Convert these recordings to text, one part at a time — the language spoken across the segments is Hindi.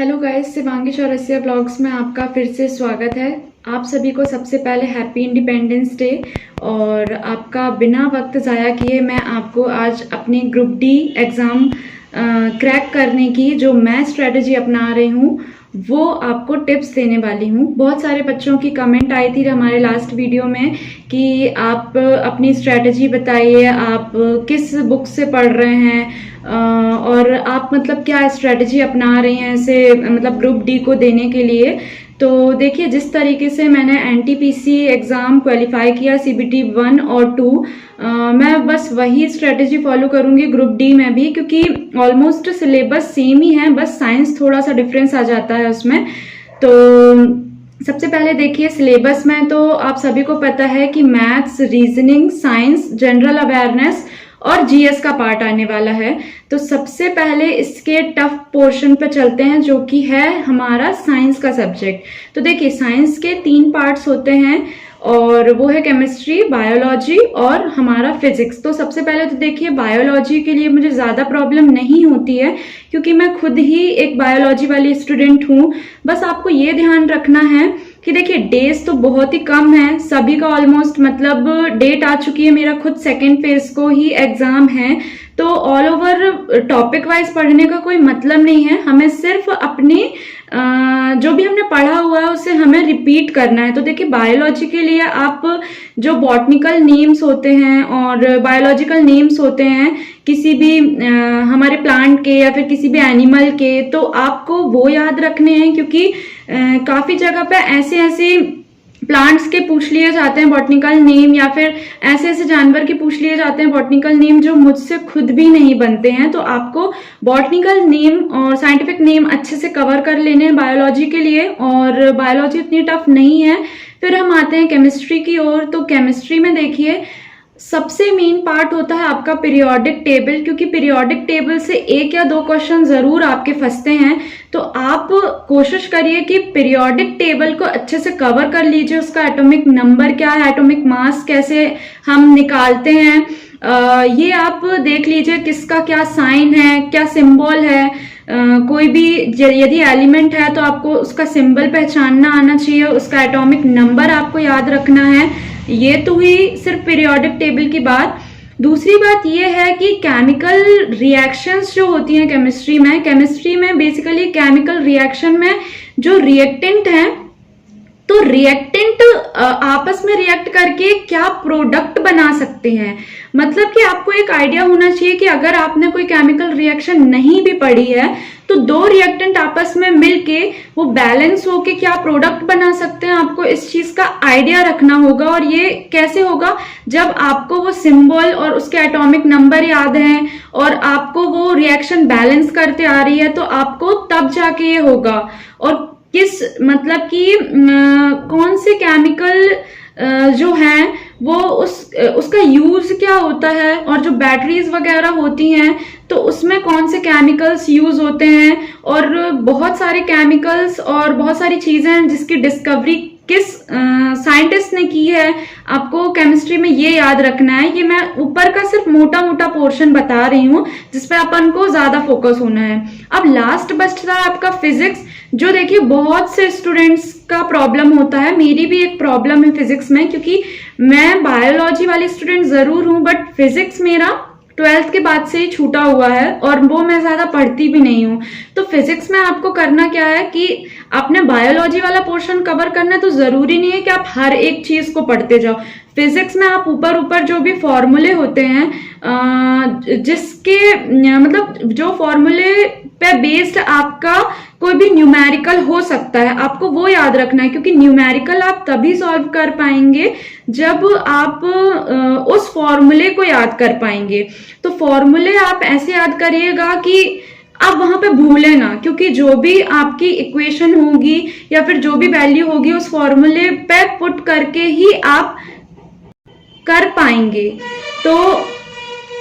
Hello guys, Shivangi Chaurasia blogs में आपका फिर से स्वागत है। आप सभी को सबसे पहले हैप्पी इंडिपेंडेंस डे। और आपका बिना वक्त ज़ाया किए मैं आपको आज अपनी ग्रुप डी एग्ज़ाम क्रैक करने की जो मैं स्ट्रेटजी अपना रही हूँ वो आपको टिप्स देने वाली हूँ। बहुत सारे बच्चों की कमेंट आई थी हमारे लास्ट वीडियो में कि आप अपनी स्ट्रेटजी बताइए, आप किस बुक से पढ़ रहे हैं और आप मतलब क्या स्ट्रेटजी अपना रही हैं ऐसे मतलब ग्रुप डी को देने के लिए। तो देखिए, जिस तरीके से मैंने एनटीपीसी एग्ज़ाम क्वालिफाई किया सीबीटी 1 और 2, मैं बस वही स्ट्रेटजी फॉलो करूंगी ग्रुप डी में भी, क्योंकि ऑलमोस्ट सिलेबस सेम ही है, बस साइंस थोड़ा सा डिफरेंस आ जाता है उसमें। तो सबसे पहले देखिए, सिलेबस में तो आप सभी को पता है कि maths, reasoning, science, general awareness और जीएस का पार्ट आने वाला है। तो सबसे पहले इसके टफ पोर्शन पे चलते हैं जो कि है हमारा साइंस का सब्जेक्ट। तो देखिए, साइंस के 3 पार्ट्स होते हैं और वो है केमिस्ट्री, बायोलॉजी और हमारा फिजिक्स। तो सबसे पहले तो देखिए, बायोलॉजी के लिए मुझे ज़्यादा प्रॉब्लम नहीं होती है क्योंकि मैं खुद ही एक बायोलॉजी वाली स्टूडेंट हूँ। बस आपको ये ध्यान रखना है कि देखिए, डेज तो बहुत ही कम है, सभी का ऑलमोस्ट मतलब डेट आ चुकी है, मेरा खुद सेकेंड फेज को ही एग्जाम है। तो ऑल ओवर टॉपिक वाइज पढ़ने का कोई मतलब नहीं है, हमें सिर्फ अपने जो भी हमने पढ़ा हुआ है उसे हमें रिपीट करना है। तो देखिए, बायोलॉजी के लिए आप जो बॉटनिकल नेम्स होते हैं और बायोलॉजिकल नेम्स होते हैं किसी भी हमारे प्लांट के या फिर किसी भी एनिमल के, तो आपको वो याद रखने हैं, क्योंकि काफी जगह पे ऐसे ऐसे प्लांट्स के पूछ लिए जाते हैं बॉटनिकल नेम, या फिर ऐसे ऐसे जानवर के पूछ लिए जाते हैं बॉटनिकल नेम जो मुझसे खुद भी नहीं बनते हैं। तो आपको बॉटनिकल नेम और साइंटिफिक नेम अच्छे से कवर कर लेने हैं बायोलॉजी के लिए, और बायोलॉजी इतनी टफ नहीं है। फिर हम आते हैं केमिस्ट्री की ओर। तो केमिस्ट्री में देखिए, सबसे मेन पार्ट होता है आपका पीरियोडिक टेबल, क्योंकि पीरियोडिक टेबल से 1 या 2 क्वेश्चन जरूर आपके फंसते हैं। तो आप कोशिश करिए कि पीरियोडिक टेबल को अच्छे से कवर कर लीजिए। उसका एटॉमिक नंबर क्या है, एटॉमिक मास कैसे हम निकालते हैं, ये आप देख लीजिए, किसका क्या साइन है, क्या सिंबल है। कोई भी यदि एलिमेंट है तो आपको उसका सिंबल पहचानना आना चाहिए, उसका एटॉमिक नंबर आपको याद रखना है। ये तो हुई सिर्फ पीरियोडिक टेबल की बात। दूसरी बात ये है कि केमिकल रिएक्शंस जो होती हैं केमिस्ट्री में बेसिकली केमिकल रिएक्शन में जो रिएक्टेंट हैं, तो रिएक्टेंट आपस में रिएक्ट करके क्या प्रोडक्ट बना सकते हैं। मतलब कि आपको एक आइडिया होना चाहिए कि अगर आपने कोई केमिकल रिएक्शन नहीं भी पढ़ी है तो 2 रिएक्टेंट आपस में मिलके वो बैलेंस होके क्या प्रोडक्ट बना सकते हैं, आपको इस चीज का आइडिया रखना होगा। और ये कैसे होगा, जब आपको वो सिंबल और उसके एटॉमिक नंबर याद है और आपको वो रिएक्शन बैलेंस करते आ रही है, तो आपको तब जाके ये होगा। और किस मतलब कि कौन से केमिकल जो हैं वो उसका यूज क्या होता है, और जो बैटरीज वगैरह होती हैं तो उसमें कौन से केमिकल्स यूज होते हैं, और बहुत सारे केमिकल्स और बहुत सारी चीजें हैं जिसकी डिस्कवरी किस साइंटिस्ट ने की है, आपको केमिस्ट्री में ये याद रखना है। ये मैं ऊपर का सिर्फ मोटा मोटा पोर्शन बता रही हूँ जिसपे अपन को ज्यादा फोकस होना है। अब लास्ट बचता है आपका फिजिक्स, जो देखिए बहुत से स्टूडेंट्स का प्रॉब्लम होता है, मेरी भी एक प्रॉब्लम है फिजिक्स में, क्योंकि मैं बायोलॉजी वाली स्टूडेंट जरूर हूँ बट फिजिक्स मेरा 12th के बाद से ही छूटा हुआ है और वो मैं ज्यादा पढ़ती भी नहीं हूँ। तो फिजिक्स में आपको करना क्या है कि आपने बायोलॉजी वाला पोर्शन कवर करना है, तो जरूरी नहीं है कि आप हर एक चीज को पढ़ते जाओ। फिजिक्स में आप ऊपर ऊपर जो भी फॉर्मूले होते हैं, जिसके मतलब जो फॉर्मूले पे बेस्ड आपका कोई भी न्यूमेरिकल हो सकता है, आपको वो याद रखना है, क्योंकि न्यूमेरिकल आप तभी सॉल्व कर पाएंगे जब आप उस फॉर्मूले को याद कर पाएंगे। तो फॉर्मूले आप ऐसे याद करिएगा कि आप वहां पे भूले ना, क्योंकि जो भी आपकी इक्वेशन होगी या फिर जो भी वैल्यू होगी उस फॉर्मूले पे पुट करके ही आप कर पाएंगे। तो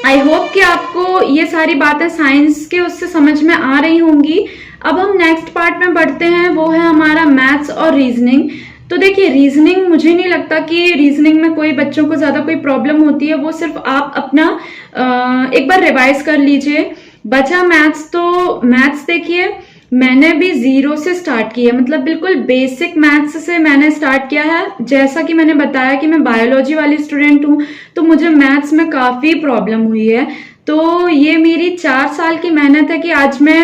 आई होप कि आपको ये सारी बातें साइंस के उससे समझ में आ रही होंगी। अब हम नेक्स्ट पार्ट में बढ़ते हैं, वो है हमारा मैथ्स और रीजनिंग। तो देखिए, रीजनिंग मुझे नहीं लगता कि रीजनिंग में कोई बच्चों को ज्यादा कोई प्रॉब्लम होती है, वो सिर्फ आप अपना एक बार रिवाइज कर लीजिए। बचा मैथ्स, तो मैथ्स देखिए मैंने भी जीरो से स्टार्ट किया, मतलब बिल्कुल बेसिक मैथ्स से मैंने स्टार्ट किया है। जैसा कि मैंने बताया कि मैं बायोलॉजी वाली स्टूडेंट हूँ, तो मुझे मैथ्स में काफ़ी प्रॉब्लम हुई है। तो ये मेरी 4 साल की मेहनत है कि आज मैं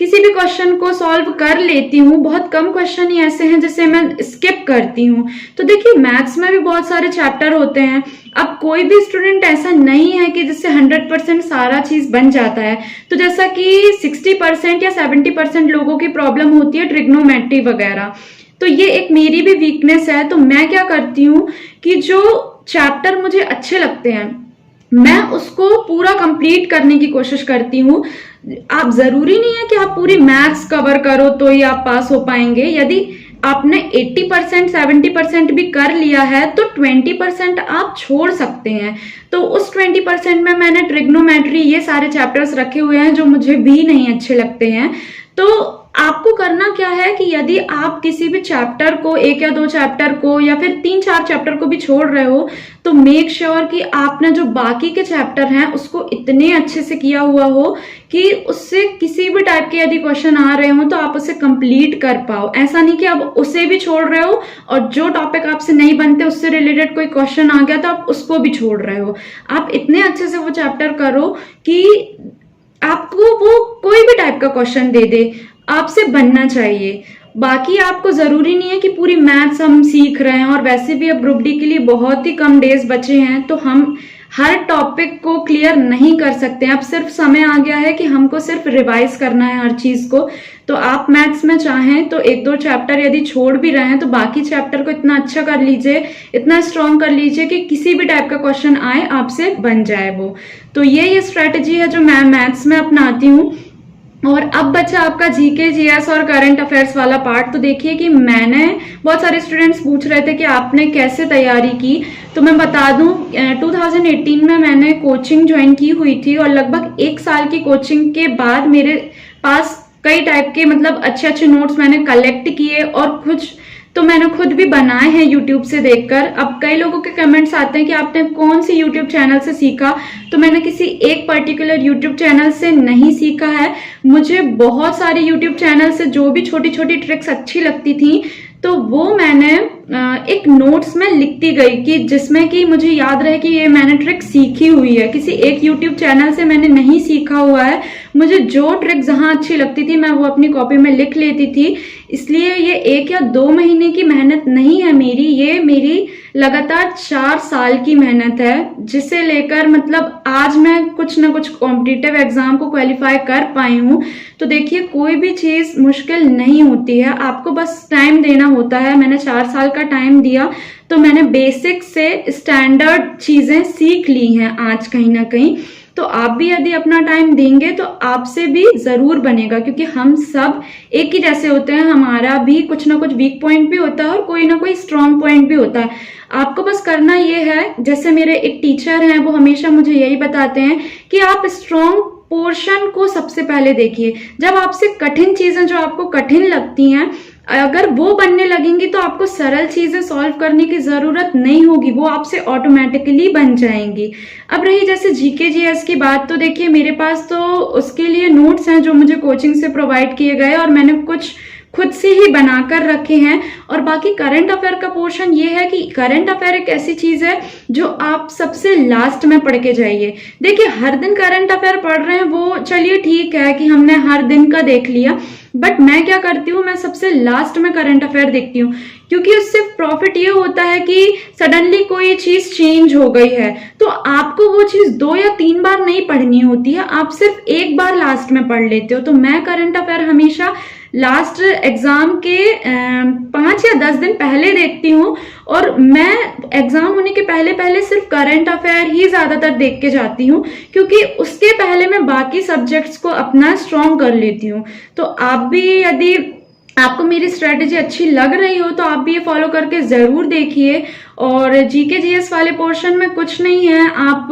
किसी भी क्वेश्चन को सॉल्व कर लेती हूँ। बहुत कम क्वेश्चन ही ऐसे हैं जिसे मैं स्किप करती हूँ। तो देखिए, मैथ्स में भी बहुत सारे चैप्टर होते हैं। अब कोई भी स्टूडेंट ऐसा नहीं है कि जिससे 100% सारा चीज बन जाता है। तो जैसा कि 60% या 70% लोगों की प्रॉब्लम होती है ट्रिग्नोमेट्री वगैरह, तो ये एक मेरी भी वीकनेस है। तो मैं क्या करती हूँ कि जो चैप्टर मुझे अच्छे लगते हैं मैं उसको पूरा कंप्लीट करने की कोशिश करती हूँ। आप जरूरी नहीं है कि आप पूरी मैथ्स कवर करो तो ही आप पास हो पाएंगे। यदि आपने 80% 70% भी कर लिया है तो 20% आप छोड़ सकते हैं। तो उस 20% में मैंने ट्रिग्नोमेट्री ये सारे चैप्टर्स रखे हुए हैं जो मुझे भी नहीं अच्छे लगते हैं। तो आपको करना क्या है कि यदि आप किसी भी चैप्टर को, 1 या 2 चैप्टर को या फिर 3-4 चैप्टर को भी छोड़ रहे हो, तो मेक श्योर कि आपने जो बाकी के चैप्टर हैं उसको इतने अच्छे से किया हुआ हो कि उससे किसी भी टाइप के यदि क्वेश्चन आ रहे हो तो आप उसे कंप्लीट कर पाओ। ऐसा नहीं कि आप उसे भी छोड़ रहे हो और जो टॉपिक आपसे नहीं बनते उससे रिलेटेड कोई क्वेश्चन आ गया तो आप उसको भी छोड़ रहे हो। आप इतने अच्छे से वो चैप्टर करो कि आपको वो कोई भी टाइप का क्वेश्चन दे दे, आपसे बनना चाहिए। बाकी आपको जरूरी नहीं है कि पूरी मैथ्स हम सीख रहे हैं, और वैसे भी अब ग्रुप डी के लिए बहुत ही कम डेज बचे हैं तो हम हर टॉपिक को क्लियर नहीं कर सकते। अब सिर्फ समय आ गया है कि हमको सिर्फ रिवाइज करना है हर चीज को। तो आप मैथ्स में चाहें तो 1-2 चैप्टर यदि छोड़ भी रहे हैं तो बाकी चैप्टर को इतना अच्छा कर लीजिए, इतना स्ट्रॉन्ग कर लीजिए कि किसी भी टाइप का क्वेश्चन आए आपसे बन जाए वो। तो ये स्ट्रेटेजी है जो मैं मैथ्स में अपनाती हूँ। और अब बचा आपका जीके जीएस और करंट अफेयर्स वाला पार्ट। तो देखिए कि मैंने, बहुत सारे स्टूडेंट्स पूछ रहे थे कि आपने कैसे तैयारी की, तो मैं बता दूं 2018 में मैंने कोचिंग ज्वाइन की हुई थी और लगभग 1 साल की कोचिंग के बाद मेरे पास कई टाइप के, मतलब अच्छे अच्छे नोट्स मैंने कलेक्ट किए और कुछ तो मैंने खुद भी बनाए हैं यूट्यूब से देखकर। अब कई लोगों के कमेंट्स आते हैं कि आपने कौन सी यूट्यूब चैनल से सीखा, तो मैंने किसी एक पर्टिकुलर यूट्यूब चैनल से नहीं सीखा है। मुझे बहुत सारे यूट्यूब चैनल से जो भी छोटी छोटी ट्रिक्स अच्छी लगती थी तो वो मैंने एक नोट्स में लिखती गई कि जिसमें कि मुझे याद रहे कि ये मैंने ट्रिक सीखी हुई है, किसी एक यूट्यूब चैनल से मैंने नहीं सीखा हुआ है। मुझे जो ट्रिक जहां अच्छी लगती थी मैं वो अपनी कॉपी में लिख लेती थी। इसलिए ये 1 या 2 महीने की मेहनत नहीं है मेरी, ये मेरी लगातार 4 साल की मेहनत है, जिसे लेकर मतलब आज मैं कुछ ना कुछ कॉम्पिटिटिव एग्जाम को क्वालिफाई कर पाई हूँ। तो देखिए, कोई भी चीज मुश्किल नहीं होती है, आपको बस टाइम देना होता है। मैंने 4 साल का टाइम दिया तो मैंने बेसिक से स्टैंडर्ड चीजें सीख ली हैं आज कहीं ना कहीं। तो आप भी यदि अपना टाइम देंगे तो आपसे भी जरूर बनेगा, क्योंकि हम सब एक ही जैसे होते हैं। हमारा भी कुछ ना कुछ वीक पॉइंट भी होता है और कोई ना कोई स्ट्रॉन्ग पॉइंट भी होता है। आपको बस करना ये है, जैसे मेरे एक टीचर हैं वो हमेशा मुझे यही बताते हैं कि आप स्ट्रॉन्ग पोर्शन को सबसे पहले देखिए। जब आपसे कठिन चीजें जो आपको कठिन लगती हैं अगर वो बनने लगेंगी तो आपको सरल चीजें सॉल्व करने की जरूरत नहीं होगी, वो आपसे ऑटोमेटिकली बन जाएंगी। अब रही जैसे जीके जीएस की बात, तो देखिए मेरे पास तो उसके लिए नोट्स हैं जो मुझे कोचिंग से प्रोवाइड किए गए और मैंने कुछ खुद से ही बनाकर रखे हैं। और बाकी करंट अफेयर का पोर्शन ये है कि करंट अफेयर एक ऐसी चीज है जो आप सबसे लास्ट में पढ़ के जाइए। देखिए, हर दिन करंट अफेयर पढ़ रहे हैं वो चलिए ठीक है कि हमने हर दिन का देख लिया, बट मैं क्या करती हूँ, मैं सबसे लास्ट में करंट अफेयर देखती हूँ, क्योंकि उससे प्रॉफिट ये होता है कि सडनली कोई चीज चेंज हो गई है तो आपको वो चीज 2 या 3 बार नहीं पढ़नी होती है, आप सिर्फ 1 बार लास्ट में पढ़ लेते हो। तो मैं करंट अफेयर हमेशा लास्ट एग्जाम के 5 या 10 दिन पहले देखती हूँ, और मैं एग्जाम होने के पहले पहले सिर्फ करंट अफेयर ही ज्यादातर देख के जाती हूँ, क्योंकि उसके पहले मैं बाकी सब्जेक्ट्स को अपना स्ट्रॉन्ग कर लेती हूँ। तो आप भी यदि आपको मेरी स्ट्रेटेजी अच्छी लग रही हो तो आप भी ये फॉलो करके जरूर देखिए। और जीके जीएस वाले पोर्शन में कुछ नहीं है, आप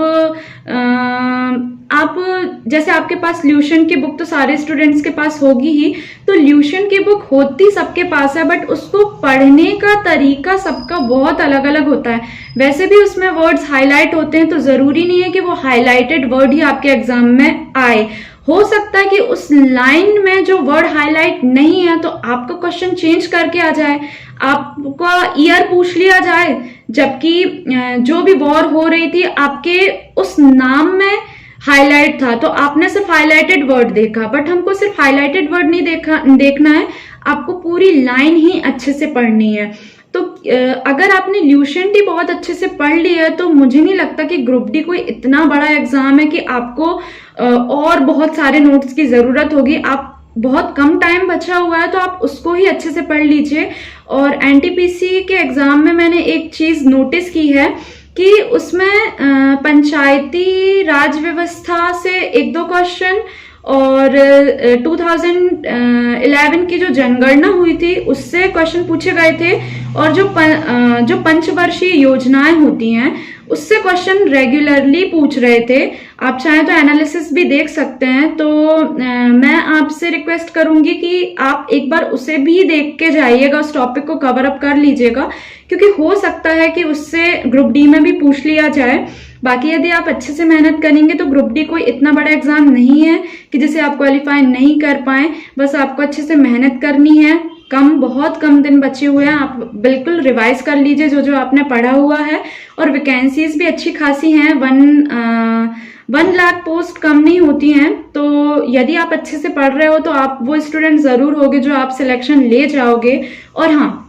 जैसे आपके पास ल्यूशन की बुक तो सारे स्टूडेंट्स के पास होगी ही, तो ल्यूशन की बुक होती सबके पास है, बट उसको पढ़ने का तरीका सबका बहुत अलग अलग होता है। वैसे भी उसमें वर्ड्स हाईलाइट होते हैं, तो जरूरी नहीं है कि वो हाईलाइटेड वर्ड ही आपके एग्जाम में आए। हो सकता है कि उस लाइन में जो वर्ड हाईलाइट नहीं है तो आपका क्वेश्चन चेंज करके आ जाए, आपका ईयर पूछ लिया जाए, जबकि जो भी वॉर हो रही थी आपके उस नाम में हाईलाइट था, तो आपने सिर्फ हाईलाइटेड वर्ड देखा। बट हमको सिर्फ हाईलाइटेड वर्ड नहीं देखना है, आपको पूरी लाइन ही अच्छे से पढ़नी है। तो अगर आपने ल्यूसेंट ही बहुत अच्छे से पढ़ ली है तो मुझे नहीं लगता कि ग्रुप डी कोई इतना बड़ा एग्जाम है कि आपको और बहुत सारे नोट्स की जरूरत होगी। आप बहुत कम टाइम बचा हुआ है तो आप उसको ही अच्छे से पढ़ लीजिए। और एनटीपीसी के एग्जाम में मैंने एक चीज नोटिस की है कि उसमें पंचायती राज व्यवस्था से 1-2 क्वेश्चन और 2011 की जो जनगणना हुई थी उससे क्वेश्चन पूछे गए थे, और जो पंचवर्षीय योजनाएं होती हैं उससे क्वेश्चन रेगुलरली पूछ रहे थे। आप चाहें तो एनालिसिस भी देख सकते हैं। तो मैं आपसे रिक्वेस्ट करूंगी कि आप एक बार उसे भी देख के जाइएगा, उस टॉपिक को कवर अप कर लीजिएगा, क्योंकि हो सकता है कि उससे ग्रुप डी में भी पूछ लिया जाए। बाकी यदि आप अच्छे से मेहनत करेंगे तो ग्रुप डी कोई इतना बड़ा एग्जाम नहीं है कि जिसे आप क्वालिफाई नहीं कर पाए। बस आपको अच्छे से मेहनत करनी है, बहुत कम दिन बचे हुए हैं, आप बिल्कुल रिवाइज कर लीजिए जो आपने पढ़ा हुआ है। और वैकेंसीज भी अच्छी खासी हैं, 1 लाख पोस्ट कम नहीं होती हैं। तो यदि आप अच्छे से पढ़ रहे हो तो आप वो स्टूडेंट जरूर होगे जो आप सिलेक्शन ले जाओगे। और हाँ,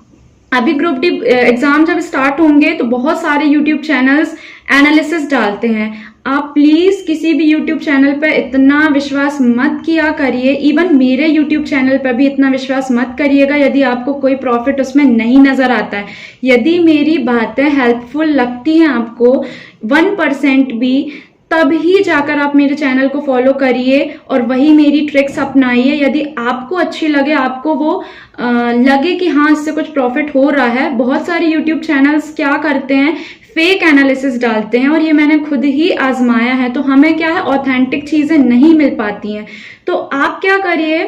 अभी ग्रुप डी एग्जाम जब स्टार्ट होंगे तो बहुत सारे यूट्यूब चैनल्स एनालिसिस डालते हैं। आप प्लीज किसी भी यूट्यूब चैनल पर इतना विश्वास मत किया करिए, इवन मेरे यूट्यूब चैनल पर भी इतना विश्वास मत करिएगा यदि आपको कोई प्रॉफिट उसमें नहीं नजर आता है। यदि मेरी बातें हेल्पफुल लगती हैं आपको 1% भी, तब ही जाकर आप मेरे चैनल को फॉलो करिए और वही मेरी ट्रिक्स अपनाइए। यदि आपको अच्छी लगे, आपको वो लगे कि हाँ इससे कुछ प्रॉफिट हो रहा है। बहुत सारे यूट्यूब चैनल्स क्या करते हैं, फेक एनालिसिस डालते हैं, और ये मैंने खुद ही आजमाया है। तो हमें क्या है, ऑथेंटिक चीजें नहीं मिल पाती हैं। तो आप क्या करिए,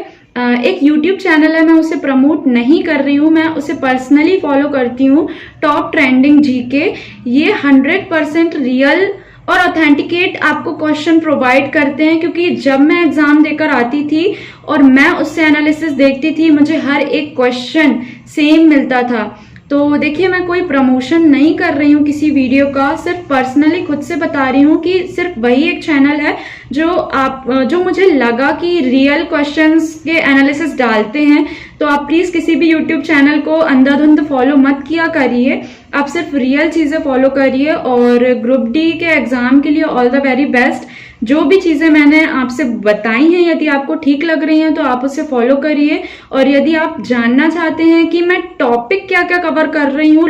एक YouTube चैनल है, मैं उसे प्रमोट नहीं कर रही हूँ, मैं उसे पर्सनली फॉलो करती हूँ, टॉप ट्रेंडिंग जीके। ये 100% रियल और ऑथेंटिकेट आपको क्वेश्चन प्रोवाइड करते हैं, क्योंकि जब मैं एग्जाम देकर आती थी और मैं उससे एनालिसिस देखती थी, मुझे हर एक क्वेश्चन सेम मिलता था। तो देखिए, मैं कोई प्रमोशन नहीं कर रही हूँ किसी वीडियो का, सिर्फ पर्सनली खुद से बता रही हूँ कि सिर्फ वही एक चैनल है जो मुझे लगा कि रियल क्वेश्चंस के एनालिसिस डालते हैं। तो आप प्लीज किसी भी यूट्यूब चैनल को अंधाधुंध फॉलो मत किया करिए, आप सिर्फ रियल चीजें फॉलो करिए। और ग्रुप डी के एग्जाम के लिए ऑल द वेरी बेस्ट। जो भी चीजें मैंने आपसे बताई हैं, यदि आपको ठीक लग रही हैं तो आप उसे फॉलो करिए। और यदि आप जानना चाहते हैं कि मैं टॉपिक क्या क्या कवर कर रही हूँ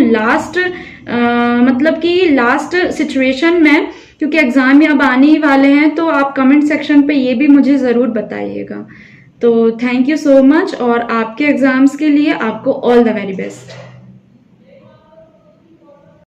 लास्ट सिचुएशन में, क्योंकि एग्जाम अब आने ही वाले हैं, तो आप कमेंट सेक्शन पे ये भी मुझे जरूर बताइएगा। तो थैंक यू सो मच, और आपके एग्जाम्स के लिए आपको ऑल द वेरी बेस्ट।